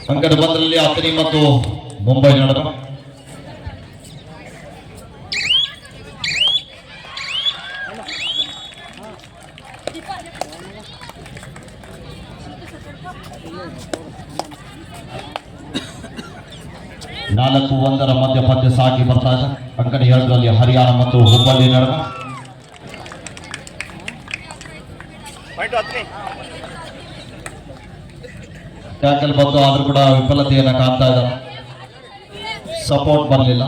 ಅಂಕಣ ಬಂದರಲ್ಲಿ ಅಥಣಿ ಮತ್ತು ಮುಂಬೈ ನಡುವೆ ನಾಲ್ಕು ಒಂದರ ಮಧ್ಯ ಪಂದ್ಯ ಸಾಗಿ ಬರ್ತಾ ಇದೆ. ಅಂಕಣ 2ರಲ್ಲಿ ಹರಿಯಾಣ ಮತ್ತು ಹುಬ್ಬಳ್ಳಿ ನಡುವೆ ಟ್ಯಾಕಲ್ ಬಂದು ಆದ್ರೂ ಕೂಡ ವಿಫಲತೆಯನ್ನು ಕಾಣ್ತಾ ಇದ್ದಾರೆ. ಸಪೋರ್ಟ್ ಬರಲಿಲ್ಲ.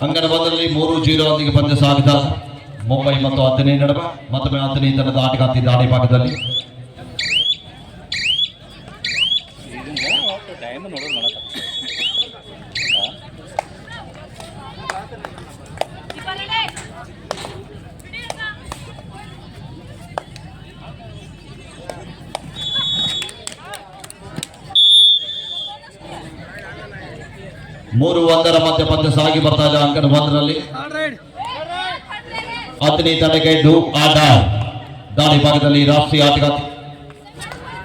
ಅಂಕಣ ಬಂದಲ್ಲಿ 3-0 ಒಂದಿಗೆ ಪಂದ್ಯ ಸಾಗಿದ ಮುಂಬೈ ಮತ್ತು ಅಥಣಿ ನಡುವೆ. ಮತ್ತೊಮ್ಮೆ ಅಥಣಿ ತಂಡದ ಆಟಗಾರ್ತಿ ದಾಳಿ ಭಾಗದಲ್ಲಿ ಮೂರು ಒಂದರ ಮಧ್ಯ ಪಂದ್ಯ ಸಾಗಿ ಬರ್ತಾ ಇದೆ. ಅಂಕಣ 1ರಲ್ಲಿ ಅಥಣಿ ತಂಡಕ್ಕೆ ಡೂ ಆಟ ದಾಳಿ ಭಾಗದಲ್ಲಿ ರಾಷ್ಟ್ರೀಯ ಆಟಗಾರ್ತಿ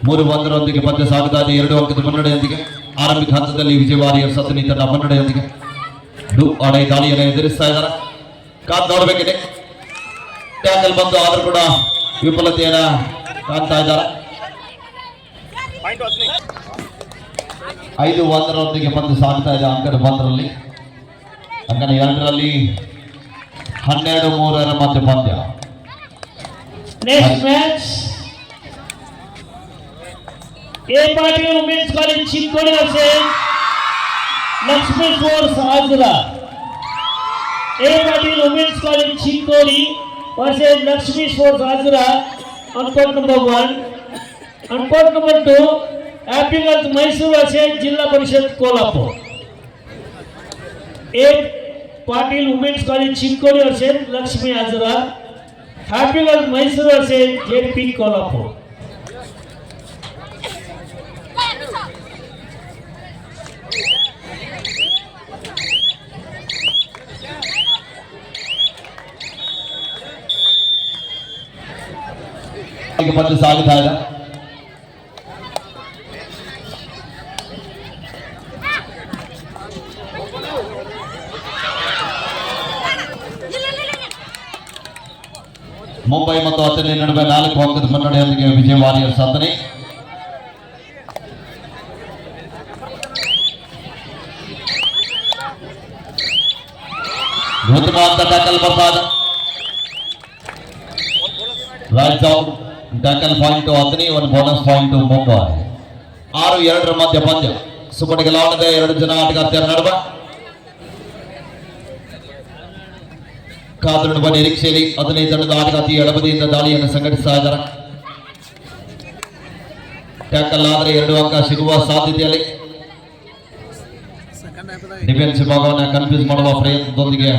3-1ರೊಂದಿಗೆ ಪಂದ್ಯ ಸಾಗುತ್ತಾ ಇದೆ. 2 ಅಂಕದ ಮುನ್ನಡೆಯೊಂದಿಗೆ ಆರಂಭಿಕ ಹಂತದಲ್ಲಿ ವಿಜಯ ವಾರಿಯರ್ಸ್ ಅಥಣಿ ತಂಡ ಮುನ್ನಡೆಯೊಂದಿಗೆ ಡೂ ಆಡ ದಾಳಿಯನ್ನು ಎದುರಿಸ್ತಾ ಇದ್ದಾರೆ. ಕಾದ್ ನೋಡಬೇಕಿದೆ. ಟ್ಯಾಕಲ್ ಬಂದು ಆದರೂ ಕೂಡ ವಿಫಲತೆಯನ್ನು ಕಾಣ್ತಾ ಇದ್ದಾರೆ. 5-1ರೊಂದಿಗೆ ಪಂದ್ಯ ಸಾಗ್ತಾ ಇದೆ. ಅಂಕಣ 1ರಲ್ಲಿ ಅಂಕಣ 2ರಲ್ಲಿ 12-3 ಮಧ್ಯ ಪಂದ್ಯ. Next match A Patil women's college Chikkodi versus Lakshmi force Hajara. A Patil women's college Chikkodi versus Lakshmi force Hajara. on court number 1. On court number 2, Happy Girls Mysore versus Jilla Parishad Kolhapur. A Patil Women's College Chikkodi versus Lakshmi Hazara. Happy Girls Mysore versus JP Kolhapur. ಪಂದ್ಯ ಸಾಗುತ್ತಾ ಇದೆ. ಮುಂಬೈ ಮತ್ತು ಅಥಣಿ ನಡುವೆ 4 ಅಂಕದ ಮುನ್ನಡೆಯೊಂದಿಗೆ ವಿಜಯ warriors Athani. ಉತ್ತಮವಾದ tackle ಬರ್ತಾ ಇದೆ. Right out tackle point Athani, 1 bonus point Mumbai. 6-2 ಮಧ್ಯ ಪಂದ್ಯ. ಸುಪಟಿಗಲಾಟದ 2 ಜನ ಆಟಗಾರ್ತಿಯರ ನಡುವೆ ಕಾದಿರುವ ನಿರೀಕ್ಷೆಯಲ್ಲಿ ಅಥಣಿ ತಂಡದ ಆಟಗಾರ್ತಿ ಎಡಬದಿಯಿಂದ ದಾಳಿಯನ್ನು ಸಂಘಟಿಸ್ತಾ ಇದ್ದಾರೆ. ಟ್ಯಾಕಲ್ ಆದರೆ 2 ಅಂಕ ಸಿಗುವ ಸಾಧ್ಯತೆಯಲ್ಲಿ ಡಿಫೆನ್ಸ್ ವಿಭಾಗವನ್ನು ಕನ್ಫ್ಯೂಸ್ ಮಾಡುವ ಪ್ರಯತ್ನದೊಂದಿಗೆ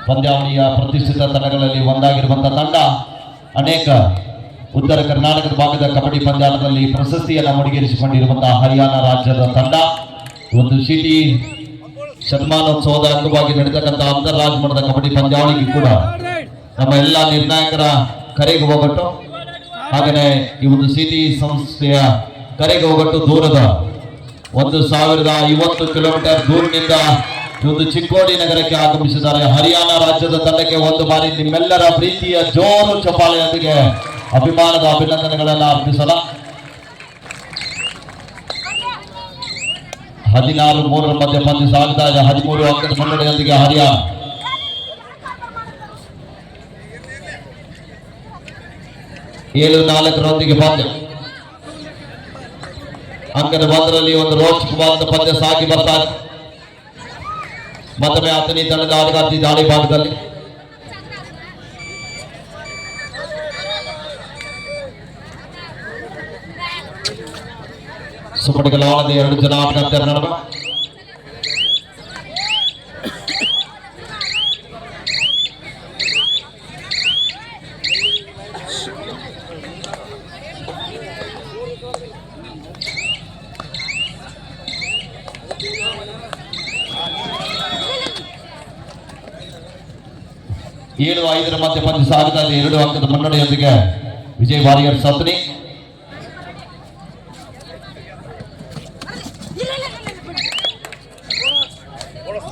ಪಂದ್ಯಾವಳಿಯ ಪ್ರತಿಷ್ಠಿತ ತಂಡಗಳಲ್ಲಿ ಒಂದಾಗಿರುವಂತಹ ತಂಡ ಅನೇಕ ಉತ್ತರ ಕರ್ನಾಟಕದ ಭಾಗದ ಕಬಡ್ಡಿ ಪಂದ್ಯಾಟದಲ್ಲಿ ಪ್ರಶಸ್ತಿಯನ್ನು ಮುಡಿಗೇರಿಸಿಕೊಂಡಿರುವಂತಹ ಹರಿಯಾಣ ರಾಜ್ಯದ ತಂಡ. ಒಂದು ಸಿಟಿ ಶತಮಾನೋತ್ಸವದ ಅಂಗವಾಗಿ ನಡೆತಕ್ಕಂತಹ ಅಂತಾರಾಜ್ಯ ಮಟ್ಟದ ಕಬಡ್ಡಿ ಪಂದ್ಯಾವಳಿಗೆ ಕೂಡ ನಮ್ಮ ಎಲ್ಲ ನಿರ್ಣಾಯಕರ ಕರೆಗೆ ಹೋಗಟ್ಟು, ಹಾಗೆಯೇ ಈ ಒಂದು ಸಿಟಿ ಸಂಸ್ಥೆಯ ಕರೆಗೆ ಹೋಗಟ್ಟು ದೂರದ 1050 ಕಿಲೋಮೀಟರ್ ದೂರದಿಂದ ಒಂದು ಚಿಕ್ಕೋಡಿ ನಗರಕ್ಕೆ ಆಗಮಿಸಿದ್ದಾರೆ. ಹರಿಯಾಣ ರಾಜ್ಯದ ತಂಡಕ್ಕೆ ಒಂದು ಬಾರಿ ನಿಮ್ಮೆಲ್ಲರ ಪ್ರೀತಿಯ ಜೋರು ಚಪ್ಪಾಳೆಯೊಂದಿಗೆ ಅಭಿಮಾನದ ಅಭಿನಂದನೆಗಳನ್ನು ಅರ್ಪಿಸಲ. 16-3 ಮಧ್ಯ ಪಂದ್ಯ ಸಾಗ್ತಾ ಇದೆ. 13 ಅಂಕದ ಮುನ್ನಡೆಯೊಂದಿಗೆ ಹರಿಯಾಣ. ಏಳು 4ರೊಂದಿಗೆ ಪಂದ್ಯ. ಅಂಕದ 1ರಲ್ಲಿ ಒಂದು ರೋಚಕವಾದ ಪಂದ್ಯ ಸಾಗಿ ಬರ್ತಾ ಇದೆ. ಮತ್ತೊಮ್ಮೆ ಅಥಣಿ ತಂಡದ ಆಟಗಾರ್ತಿ ದಾಳಿ ಭಾಗದಲ್ಲಿ ಸುಪಟಿಗಳಾದ 2 ಜನ ಆಟಗಾರ್ತಿಯರ ನಡುವೆ ಏಳು 5 ಮಧ್ಯೆ ಪಂದ್ಯ ಸಾಗುತ್ತಾ ಇದೆ. 2 ಅಂಕದ ಮುನ್ನಡೆಯೊಂದಿಗೆ ವಿಜಯ್ ವಾರಿಯರ್ಸ್ ಹತ್ತನೇ.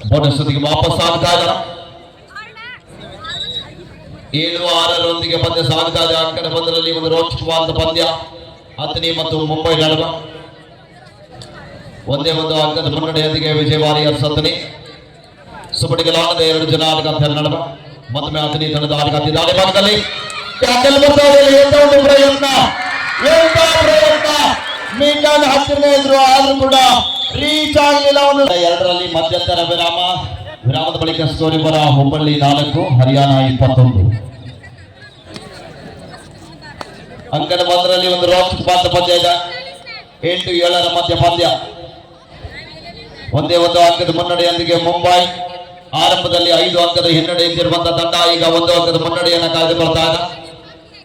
ಬೋನಸ್ ಜೊತೆಗೆ ವಾಪಸ್ ಆಗ್ತಾ ಇದ್ದಾರೆ. 7-6 ಪಂದ್ಯ ಸಾಗುತ್ತಾ ಇದೆ. ಅಂಕದ ಬಂದರಲ್ಲಿ ಒಂದು ರೋಚಕವಾದ ಪಂದ್ಯ ಹತ್ತನೇ ಮತ್ತು ಮುಂಬೈ ನಡುವೆ. ಒಂದೇ ಒಂದು ಅಂಕದ ಮುನ್ನಡೆಯೊಂದಿಗೆ ವಿಜಯ್ ವಾರಿಯರ್ಸ್ ಹತ್ತನೇ. ಸುಪಟಿಗಳಾದ 2 ಜನ ಆಟಗಾರ್ತಿಯರ ನಡುವೆ ಮತ್ತೊಮ್ಮೆ ಹತ್ತನೇ ತಂಡದ ಆಟಗಾರ್ತಿ ದಾಳಿ ಭಾಗದಲ್ಲಿ ಟ್ಯಾಕಲ್ ಬರ್ತಾ ಇದೆ. ಎಂತ ಒಂದು ಪ್ರಯತ್ನ ಮೀಟನ್ ಹತ್ತಿರನೇ ಇದ್ರು, ಆದ್ರೂ ಕೂಡ ರೀಚ್ ಆಗಲಿಲ್ಲ. 2ರಲ್ಲಿ ಮಧ್ಯಂತರ ವಿರಾಮದ ಬಳಿಕ ಸ್ಕೋರಿ ಬರ ಹುಬ್ಬಳ್ಳಿ 4 ಹರಿಯಾಣ 21. ಅಂಕದ 1ರಲ್ಲಿ ಒಂದು ರೋಚಕವಾದ ಪಂದ್ಯ ಇದೆ. 8-7 ಮಧ್ಯ ಪಂದ್ಯ. ಒಂದೇ ಒಂದು ಅಂಕದ ಮುನ್ನಡೆಯೊಂದಿಗೆ ಮುಂಬೈ ಆರಂಭದಲ್ಲಿ 5 ಅಂಕದ ಹಿನ್ನಡೆ ಇದ್ದಿರುವಂತಹ ತಂಡ ಈಗ 1 ಅಂಕದ ಮುನ್ನಡೆಯನ್ನು ಕಾಯ್ದುಕೊಳ್ತಾ ಇದೆ.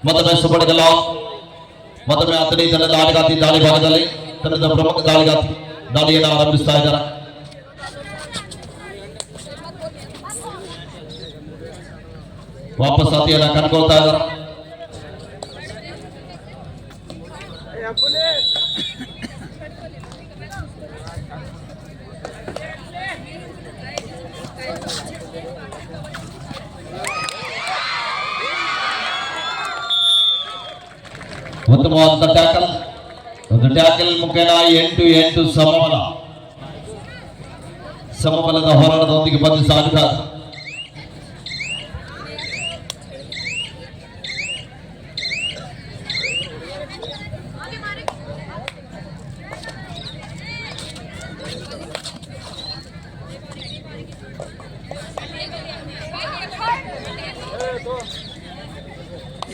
ಮತ್ತೊಮ್ಮೆ ಸುಪಟಿಗಳ ಮತ್ತೊಮ್ಮೆ 10ನೇ ತಂಡದ ಆಟಗಾರ್ತಿ ದಾಳಿ ಭಾಗದಲ್ಲಿ ತಂಡದ ಪ್ರಮುಖ ದಾಳಿಗಾರ್ತಿ ದಾಳಿಯನ್ನು ಆರಂಭಿಸ್ತಾ ಇದ್ದಾರೆ. ವಾಪಸ್ ಹತಿಯನ್ನು ಕಂಡುಕೊಳ್ತಾ ಇದ್ದಾರೆ. ಉತ್ತಮವಾದ ಟ್ಯಾಕಲ್. ಒಂದು ಟ್ಯಾಕಲ್ ಮುಖೇನ 8-8 ಸಮಬಲದ ಹೋರಾಟದೊಂದಿಗೆ ಬಂದು ಸಾಗುತ್ತಾ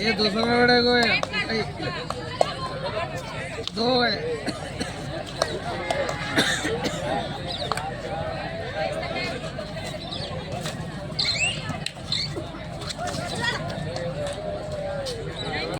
ये दूसरा बड़े को है 2 है